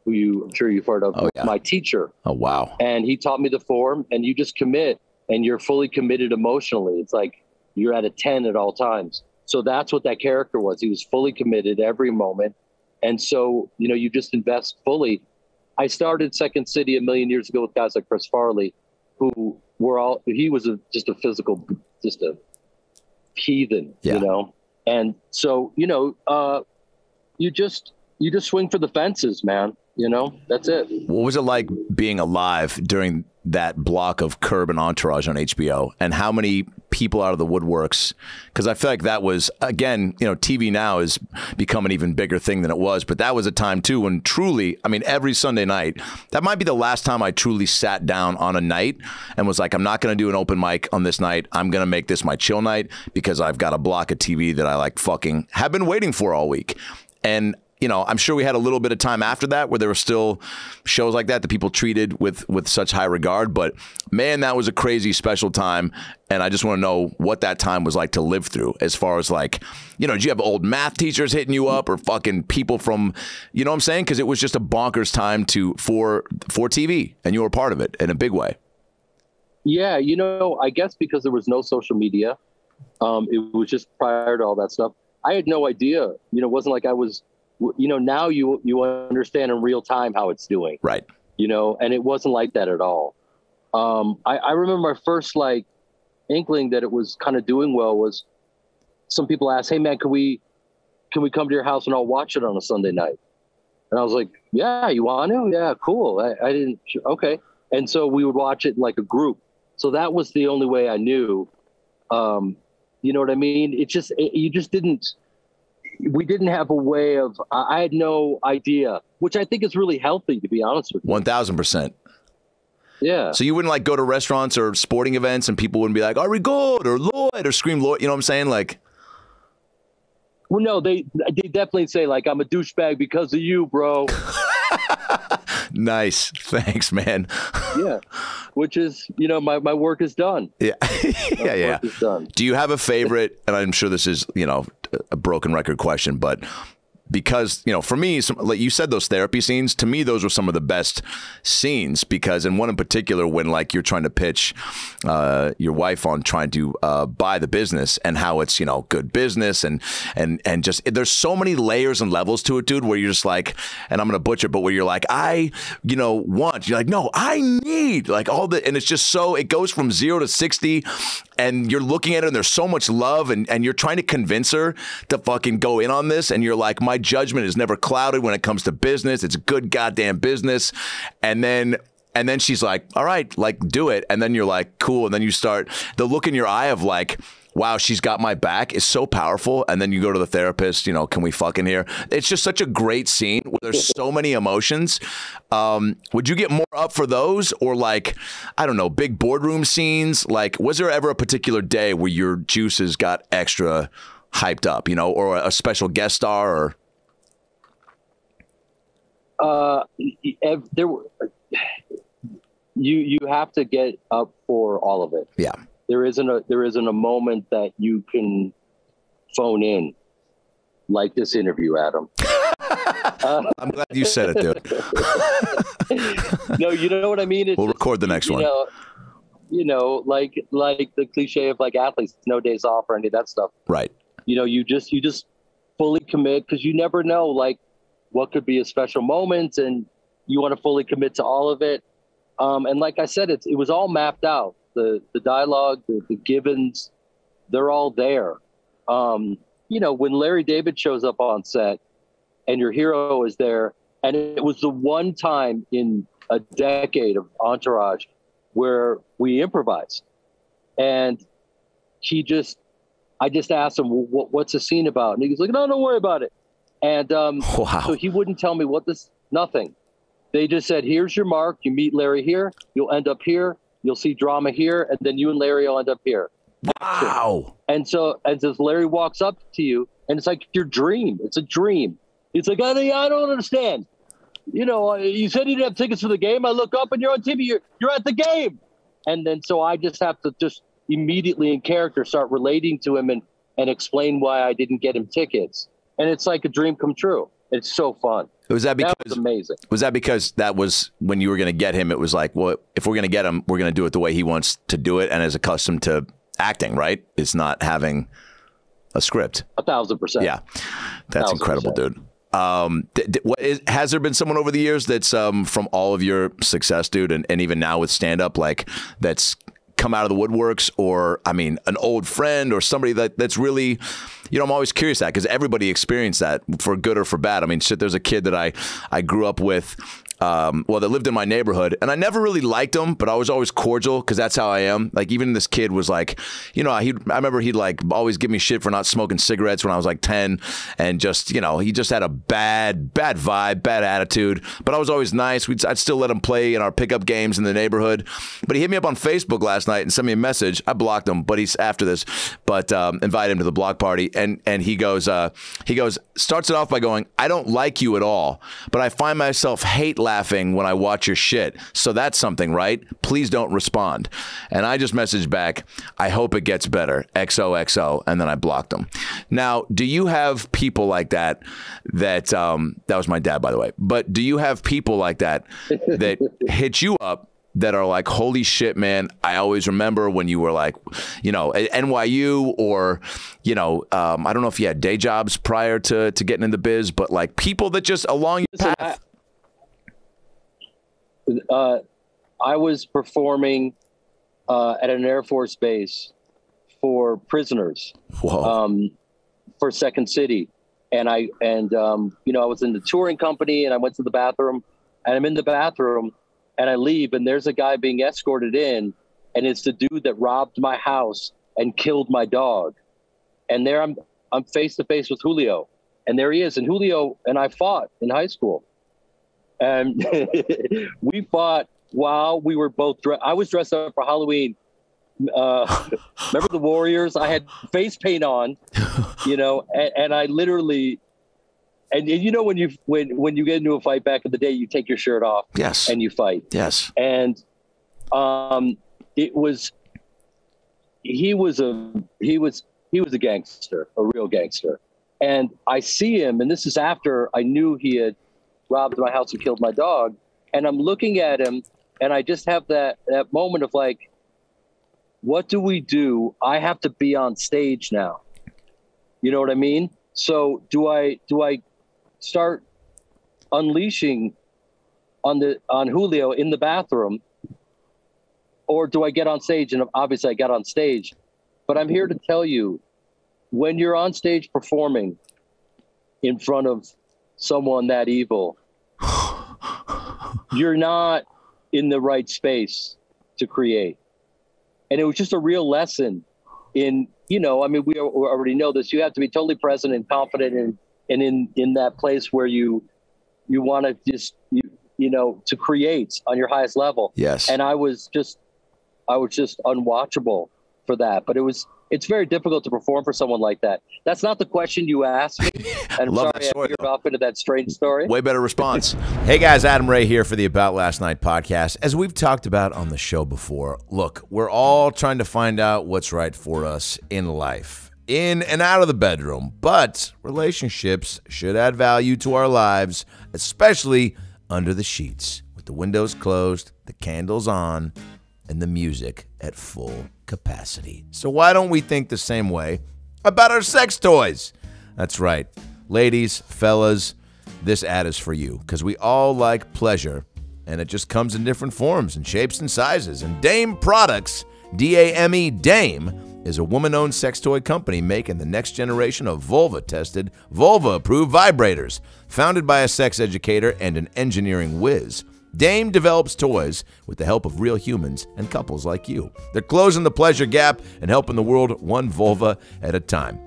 who I'm sure you've heard of, my teacher. Oh, wow. And he taught me the form, and you just commit, and you're fully committed emotionally. It's like you're at a 10 at all times. So that's what that character was. He was fully committed every moment. And so, you know, you just invest fully. I started Second City a million years ago with guys like Chris Farley, who he was just a heathen, you know? And so, you know, you just swing for the fences, man. You know, that's it. What was it like being alive during that block of Curb and Entourage on HBO, and how many people out of the woodworks, because I feel like that was, again, you know, TV now has become an even bigger thing than it was, but that was a time too when truly, I mean, every Sunday night, that might be the last time I truly sat down on a night and was like, I'm not going to do an open mic on this night. I'm going to make this my chill night because I've got a block of TV that I like fucking have been waiting for all week. And you know, I'm sure we had a little bit of time after that where there were still shows like that people treated with such high regard. But man, that was a crazy special time. And I just want to know what that time was like to live through, as far as like, you know, did you have old math teachers hitting you up or fucking people from, you know what I'm saying? Because it was just a bonkers time for TV, and you were a part of it in a big way. Yeah, you know, I guess because there was no social media, it was just prior to all that stuff. I had no idea. You know, it wasn't like I was, you know, now you understand in real time how it's doing. Right. You know, and it wasn't like that at all. I remember my first like inkling that it was kind of doing well was some people asked, hey man, can we come to your house and I'll watch it on a Sunday night? And I was like, yeah, you want to? Yeah, cool. I didn't. Okay. And so we would watch it in like a group. So that was the only way I knew. You know what I mean? We didn't have a way of, I had no idea, which I think is really healthy, to be honest with you. 1000%. Yeah. So you wouldn't like go to restaurants or sporting events and people wouldn't be like, are we good? Or Lloyd, or scream Lloyd. You know what I'm saying? Like, well, no, they definitely say like, I'm a douchebag because of you, bro. Nice. Thanks, man. Yeah. Which is, you know, my work is done. Yeah. Yeah. Work is done. Do you have a favorite? And I'm sure this is, you know, a broken record question, but because, you know, for me, like you said, those therapy scenes, to me, those were some of the best scenes, because in one in particular, when like you're trying to pitch your wife on trying to buy the business and how it's, you know, good business and just, there's so many layers and levels to it, dude, where you're just like, and I'm going to butcher, but where you're like, you're like, no, I need like all the, and it's just so, it goes from 0 to 60 and you're looking at it and there's so much love and you're trying to convince her to fucking go in on this. And you're like, my judgment is never clouded when it comes to business. It's a good goddamn business. And then she's like, all right, like do it. And then you're like, cool. And then you start, the look in your eye of like, wow, she's got my back is so powerful. And then you go to the therapist, you know, can we fucking here? It's just such a great scene where there's so many emotions. Would you get more up for those, or like, I don't know, big boardroom scenes? Like, was there ever a particular day where your juices got extra hyped up, you know, or a special guest star, or? You have to get up for all of it. Yeah. There isn't a moment that you can phone in like this interview, Adam. I'm glad you said it, dude. No, you know what I mean? We'll record the next one. You know, like the cliche of like athletes, no days off or any of that stuff. Right. You know, you just fully commit, because you never know like what could be a special moment, and you want to fully commit to all of it. And like I said, it was all mapped out. The dialogue, the givens, they're all there. You know, when Larry David shows up on set and your hero is there, and it was the one time in a decade of Entourage where we improvised. And I just asked him, what's the scene about? And he was like, no, don't worry about it. And wow. So he wouldn't tell me nothing. They just said, here's your mark. You meet Larry here. You'll end up here. You'll see drama here. And then you and Larry will end up here. Wow. And so as Larry walks up to you, and it's like your dream. It's a dream. It's like, I don't understand. You know, you said you didn't have tickets for the game. I look up and you're on TV. You're at the game. And then so I just have to just immediately in character start relating to him and explain why I didn't get him tickets. And it's like a dream come true. It's so fun. Was that because, that was amazing. Was that because that was when you were going to get him? It was like, well, if we're going to get him, we're going to do it the way he wants to do it and is accustomed to acting, right? It's not having a script. 1,000%. Yeah. That's 1,000%. Incredible, dude. Has there been someone over the years that's from all of your success, dude, and even now with stand-up, like that's come out of the woodworks, or I mean an old friend or somebody that's really, you know, I'm always curious that, because everybody experienced that for good or for bad. I mean, shit, there's a kid that I grew up with well, that lived in my neighborhood, and I never really liked him, but I was always cordial because that's how I am. Like, even this kid was like, you know, I remember he'd like always give me shit for not smoking cigarettes when I was like 10, and just, you know, he just had a bad vibe, bad attitude, but I was always nice. I'd still let him play in our pickup games in the neighborhood. But he hit me up on Facebook last night and sent me a message. I blocked him, but he's after this, but invited him to the block party, and he goes, starts it off by going, I don't like you at all, but I find myself hate laughing when I watch your shit. So that's something, right? Please don't respond. And I just messaged back, I hope it gets better, XOXO, and then I blocked him. Now, do you have people like that that was my dad, by the way, but do you have people like that that hit you up that are like, holy shit, man, I always remember when you were like, you know, at NYU, or, you know, I don't know if you had day jobs prior to getting in the biz, but like people that just along your path. I was performing at an Air Force base for prisoners. Whoa. For Second City. And you know, I was in the touring company, and I went to the bathroom, and I'm in the bathroom, and I leave, and there's a guy being escorted in, and it's the dude that robbed my house and killed my dog. And there I'm face to face with Julio, and there he is. And Julio and I fought in high school, and we fought while we were both I was dressed up for Halloween. Remember the Warriors? I had face paint on, you know, and I literally. And you know, when you get into a fight back in the day, you take your shirt off, yes, and you fight, yes. And he was a gangster, a real gangster. And I see him, and this is after I knew he had robbed my house and killed my dog. And I'm looking at him, and I just have that moment of like, what do we do? I have to be on stage now. You know what I mean? So do I start unleashing on Julio in the bathroom, or do I get on stage? And obviously I got on stage, but I'm here to tell you, when you're on stage performing in front of someone that evil, you're not in the right space to create. And it was just a real lesson in, you know, I mean, we already know this. You have to be totally present and confident and in that place where you want to just, you know, to create on your highest level. Yes. And I was just unwatchable for that. But it's very difficult to perform for someone like that. That's not the question you asked me. And I'm sorry I veered off into that strange story. Way better response. Hey guys, Adam Ray here for the About Last Night podcast. As we've talked about on the show before, look, we're all trying to find out what's right for us in life, in and out of the bedroom, but relationships should add value to our lives, especially under the sheets, with the windows closed, the candles on, and the music at full capacity. So why don't we think the same way about our sex toys? That's right. Ladies, fellas, this ad is for you, because we all like pleasure, and it just comes in different forms and shapes and sizes. And Dame Products, D-A-M-E, Dame, is a woman-owned sex toy company making the next generation of vulva-tested, vulva-approved vibrators. Founded by a sex educator and an engineering whiz, Dame develops toys with the help of real humans and couples like you. They're closing the pleasure gap and helping the world one vulva at a time.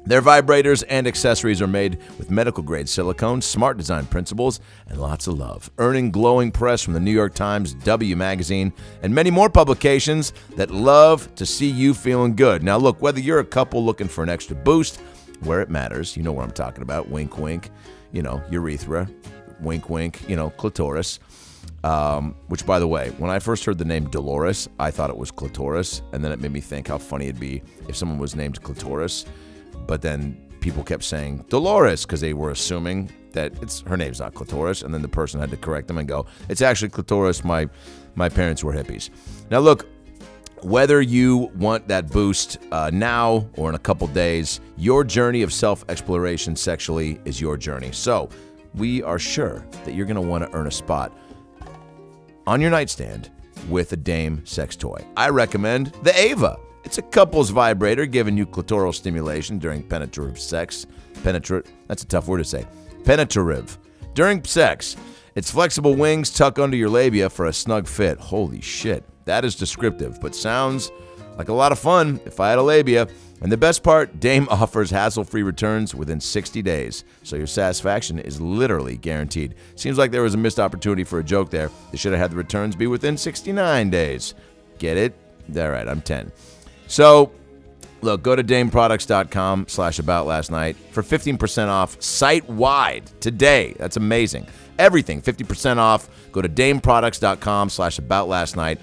Their vibrators and accessories are made with medical-grade silicone, smart design principles, and lots of love, earning glowing press from the New York Times, W Magazine, and many more publications that love to see you feeling good. Now, look, whether you're a couple looking for an extra boost, where it matters, you know what I'm talking about, wink, wink, you know, urethra, wink, wink, you know, clitoris. Which, by the way, when I first heard the name Dolores, I thought it was clitoris, and then it made me think how funny it'd be if someone was named clitoris. But then people kept saying Dolores because they were assuming that her name's not clitoris, and then the person had to correct them and go, it's actually clitoris. My parents were hippies. Now look, whether you want that boost now or in a couple days, your journey of self-exploration sexually is your journey. So we are sure that you're going to want to earn a spot on your nightstand with a Dame sex toy. I recommend the Ava. It's a couple's vibrator giving you clitoral stimulation during penetrative sex. That's a tough word to say. Penetrative. During sex. Its flexible wings tuck under your labia for a snug fit. Holy shit. That is descriptive, but sounds like a lot of fun if I had a labia. And the best part, Dame offers hassle-free returns within 60 days, so your satisfaction is literally guaranteed. Seems like there was a missed opportunity for a joke there. They should have had the returns be within 69 days. Get it? All right, I'm 10. So, look, go to dameproducts.com/aboutlastnight for 15% off site-wide today. That's amazing. Everything, 50% off. Go to dameproducts.com/aboutlastnight.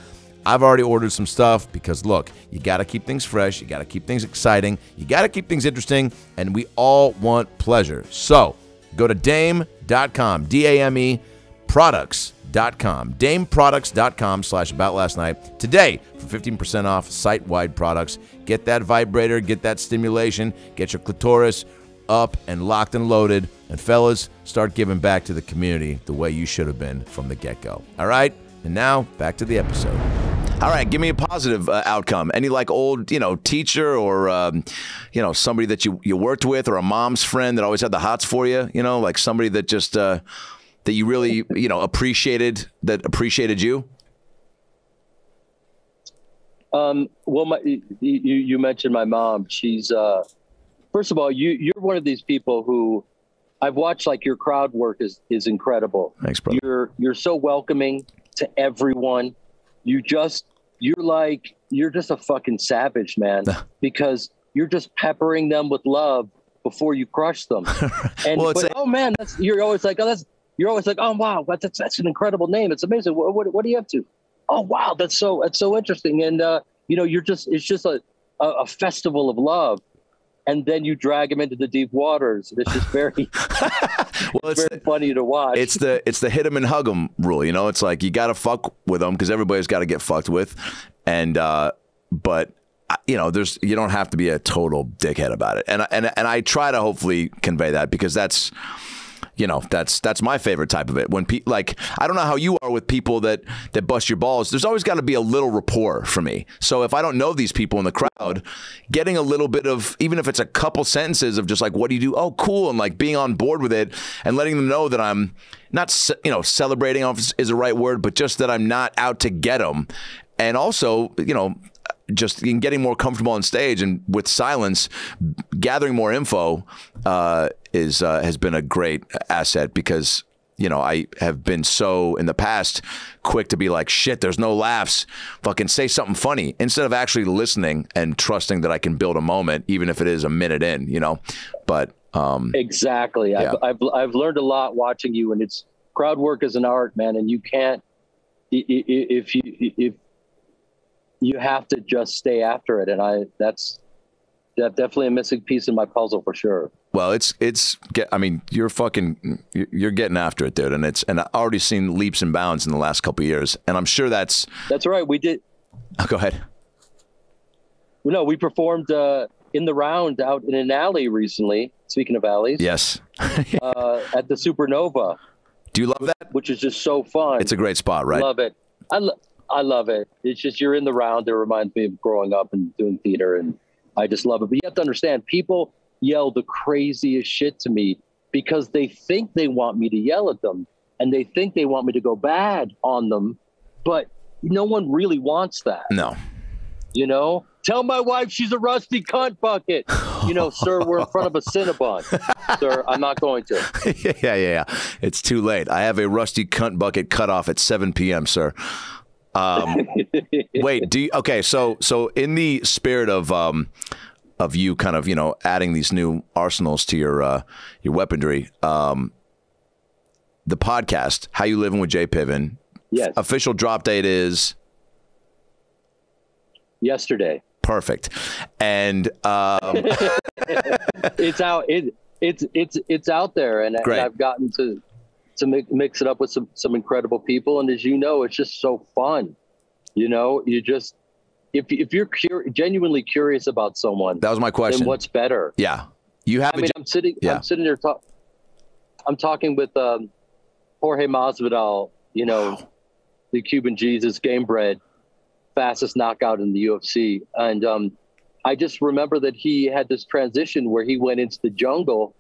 I've already ordered some stuff because, look, you got to keep things fresh. You got to keep things exciting. You got to keep things interesting, and we all want pleasure. So go to dame.com, D-A-M-E, products.com, dameproducts.com/aboutlastnight today for 15% off site-wide products. Get that vibrator, get that stimulation, get your clitoris up and locked and loaded. And fellas, start giving back to the community the way you should have been from the get-go. All right? And now, back to the episode. All right, give me a positive outcome. Any like old, teacher or, somebody that you worked with or a mom's friend that always had the hots for you, like somebody that just, that you really, appreciated you? Well, you mentioned my mom. She's, first of all, you're one of these people who I've watched, like your crowd work is incredible. Thanks, brother. You're so welcoming to everyone. You're just a fucking savage, man, because you're just peppering them with love before you crush them. And oh man, you're always like, oh wow, that's an incredible name. It's amazing. What are you up to? Oh wow, that's so interesting. And it's just a festival of love. And then you drag him into the deep waters. It's just very, very funny to watch. It's the hit him and hug him rule. It's like you got to fuck with them because everybody's got to get fucked with. And but you don't have to be a total dickhead about it. And I try to hopefully convey that because that's my favorite type of it. When I don't know how you are with people that bust your balls. There's always got to be a little rapport for me. So if I don't know these people in the crowd, getting a little bit of, even if it's a couple sentences of just like, what do you do? Oh, cool. And like being on board with it and letting them know that I'm not, celebrating is the right word, but just that I'm not out to get them. And also, just in getting more comfortable on stage and with silence, gathering more info has been a great asset because, I have been so in the past quick to be like, shit, there's no laughs. Fucking say something funny instead of actually listening and trusting that I can build a moment, even if it is a minute in, But exactly. Yeah. I've learned a lot watching you, and it's crowd work is an art, man. And you can't if you have to just stay after it. And that's definitely a missing piece in my puzzle for sure. Well, you're getting after it, dude. And I've already seen leaps and bounds in the last couple of years. And I'm sure that's right. We did. Oh, go ahead. No, we performed in the round out in an alley recently. Speaking of alleys. Yes. At the Supernova. Do you love that? Which is just so fun. It's a great spot, right? Love it. I love it. It's just, you're in the round. It reminds me of growing up and doing theater, and I just love it. But you have to understand, people yell the craziest shit to me because they think they want me to yell at them and they think they want me to go bad on them, but no one really wants that. No. Tell my wife she's a rusty cunt bucket. Sir, we're in front of a Cinnabon. Sir, I'm not going to. Yeah. It's too late. I have a rusty cunt bucket cut off at 7 p.m., sir. Wait, so in the spirit of you kind of, adding these new arsenals to your weaponry, the podcast, How You Livin' with J Piven. Yes. Official drop date is yesterday. Perfect. And it's out. It's out there, and I've gotten to mix it up with some incredible people. And as you know, it's just so fun. You just, if you're genuinely curious about someone, that was my question. Then what's better? Yeah. I'm sitting there I'm talking with Jorge Masvidal, wow. The Cuban Jesus, game bred, fastest knockout in the UFC. And I just remember that he had this transition where he went into the jungle,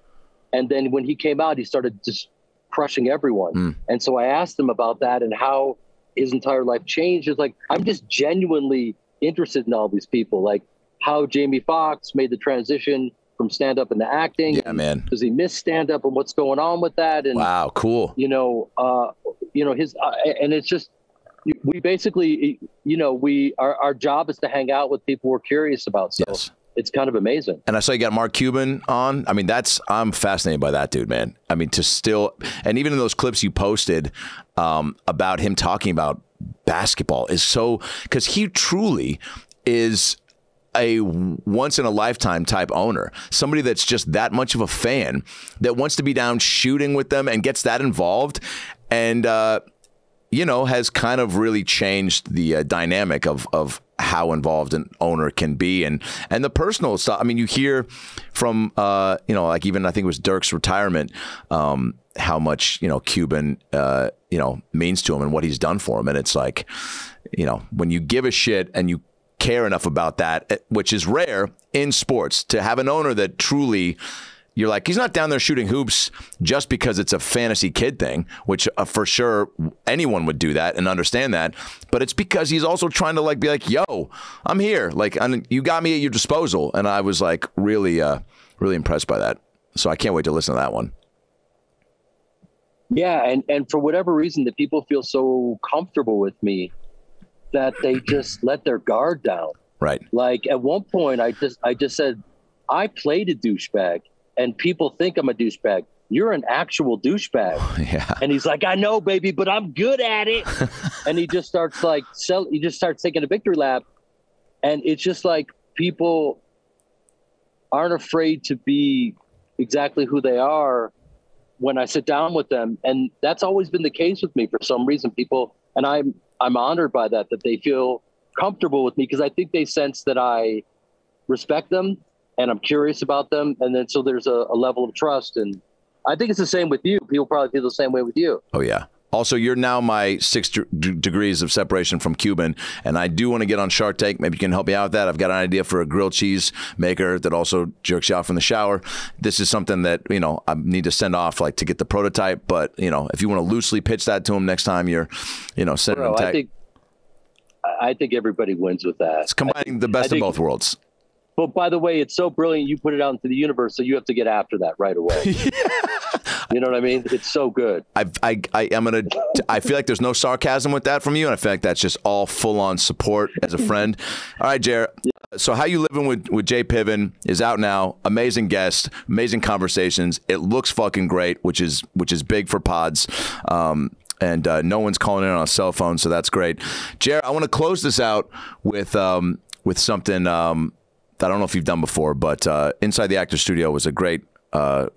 and then when he came out, he started just crushing everyone. And so I asked him about that and how his entire life changed. It's like, I'm just genuinely interested in all these people, like how Jamie Foxx made the transition from stand-up into acting. Yeah, man. Does he miss stand-up and what's going on with that? And wow, cool. You know, his and it's just, we basically, you know, our job is to hang out with people we're curious about. So it's kind of amazing. And I saw you got Mark Cuban on. I mean, I'm fascinated by that dude, man. I mean, and even in those clips you posted about him talking about basketball is so, because he truly is a once in a lifetime type owner, somebody that's just that much of a fan that wants to be down shooting with them and gets that involved. And, you know, has kind of really changed the dynamic of how involved an owner can be, and the personal stuff. I mean, you hear from you know, like even I think it was Dirk's retirement, how much, you know, Cuban you know, means to him and what he's done for him. And it's like, you know, when you give a shit and you care enough about that, which is rare in sports, to have an owner that truly, you're like, he's not down there shooting hoops just because it's a fantasy kid thing, which for sure anyone would do that and understand that. But it's because he's also trying to like be like, yo, I'm here. Like, you got me at your disposal. And I was like really, really impressed by that. So I can't wait to listen to that one. Yeah. And for whatever reason, that people feel so comfortable with me that they just let their guard down. Right. Like at one point I just said, I played a douchebag. And people think I'm a douchebag. You're an actual douchebag. Yeah. And he's like, I know, baby, but I'm good at it. And he just starts like, he just starts taking a victory lap. And it's just like people aren't afraid to be exactly who they are when I sit down with them. And that's always been the case with me for some reason. People, and I'm honored by that they feel comfortable with me, because I think they sense that I respect them and I'm curious about them. And then so there's a level of trust. And I think it's the same with you. People probably feel the same way with you. Oh, yeah. Also, you're now my 6 degrees of separation from Cuban. And I do want to get on Shark Tank. Maybe you can help me out with that. I've got an idea for a grilled cheese maker that also jerks you out from the shower. This is something that, you know, I need to send off like to get the prototype. But, you know, if you want to loosely pitch that to him next time you're, you know, sending him tech. I think everybody wins with that. It's combining the best of both worlds. But by the way, it's so brilliant. You put it out into the universe, so you have to get after that right away. You know what I mean? It's so good. I feel like there's no sarcasm with that from you, and I feel like that's just all full on support as a friend. All right, Jared. So How You Livin with J Piven is out now. Amazing guest, amazing conversations. It looks fucking great, which is big for pods. And no one's calling in on a cell phone, so that's great. Jared, I want to close this out with something. I don't know if you've done before, but Inside the Actors Studio was a great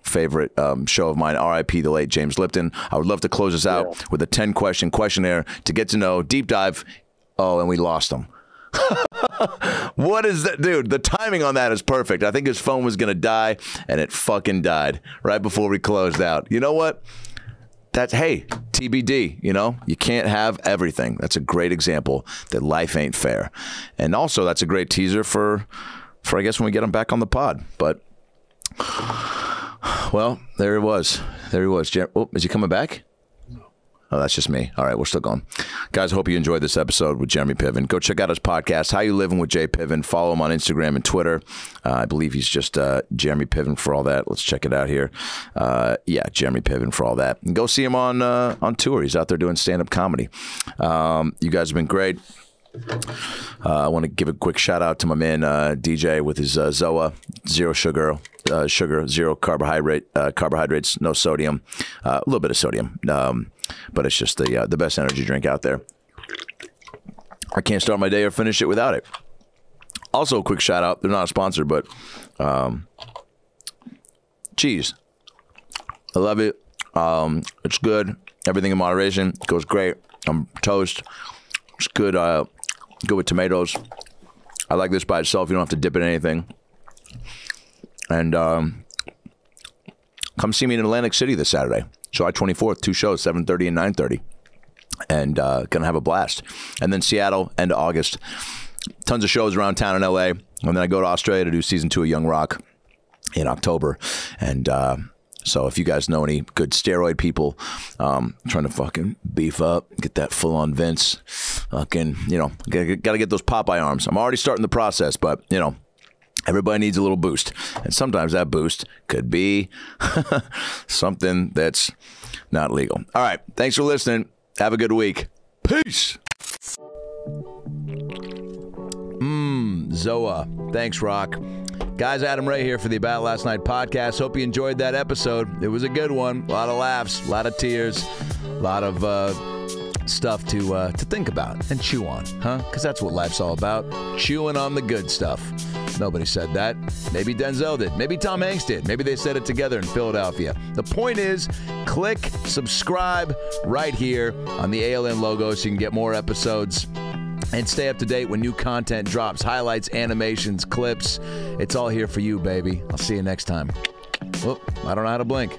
favorite show of mine, R.I.P. the late James Lipton. I would love to close this out with a 10-question questionnaire to get to know, deep dive. Oh, and we lost him. What is that, dude? The timing on that is perfect. I think his phone was going to die, and it fucking died right before we closed out. You know what? That's, hey, TBD, you know, you can't have everything. That's a great example that life ain't fair. And also that's a great teaser for I guess when we get him back on the pod. But, well, there he was. Oh, is he coming back? Oh, that's just me. All right, we're still going. Guys, I hope you enjoyed this episode with Jeremy Piven. Go check out his podcast, How You Livin with J Piven. Follow him on Instagram and Twitter. I believe he's just Jeremy Piven for all that. Let's check it out here. Yeah, Jeremy Piven for all that. And go see him on tour. He's out there doing stand-up comedy. You guys have been great. I want to give a quick shout out to my man DJ with his Zoa, zero sugar, zero carbohydrates, no sodium, a little bit of sodium, but it's just the best energy drink out there. I can't start my day or finish it without it. Also, a quick shout out. They're not a sponsor, but cheese. I love it. It's good. Everything in moderation. Goes great. Toast. It's good. Good with tomatoes. I like this by itself. You don't have to dip it in anything. And come see me in Atlantic City this Saturday, July 24th. 2 shows, 7:30 and 9:30. And gonna have a blast. And then Seattle, end of August. Tons of shows around town in LA. And then I go to Australia to do season 2 of Young Rock in October. And So if you guys know any good steroid people trying to fucking beef up, get that full-on Vince, fucking, you know, got to get those Popeye arms. I'm already starting the process, but, you know, everybody needs a little boost. And sometimes that boost could be something that's not legal. All right. Thanks for listening. Have a good week. Peace. Zoa. Thanks, Rock. Guys, Adam Ray here for the About Last Night podcast. Hope you enjoyed that episode. It was a good one. A lot of laughs, a lot of tears, a lot of stuff to think about and chew on, huh? Because that's what life's all about. Chewing on the good stuff. Nobody said that. Maybe Denzel did. Maybe Tom Hanks did. Maybe they said it together in Philadelphia. The point is, click subscribe right here on the ALN logo so you can get more episodes and stay up to date when new content drops. Highlights, animations, clips. It's all here for you, baby. I'll see you next time. Whoop, I don't know how to blink.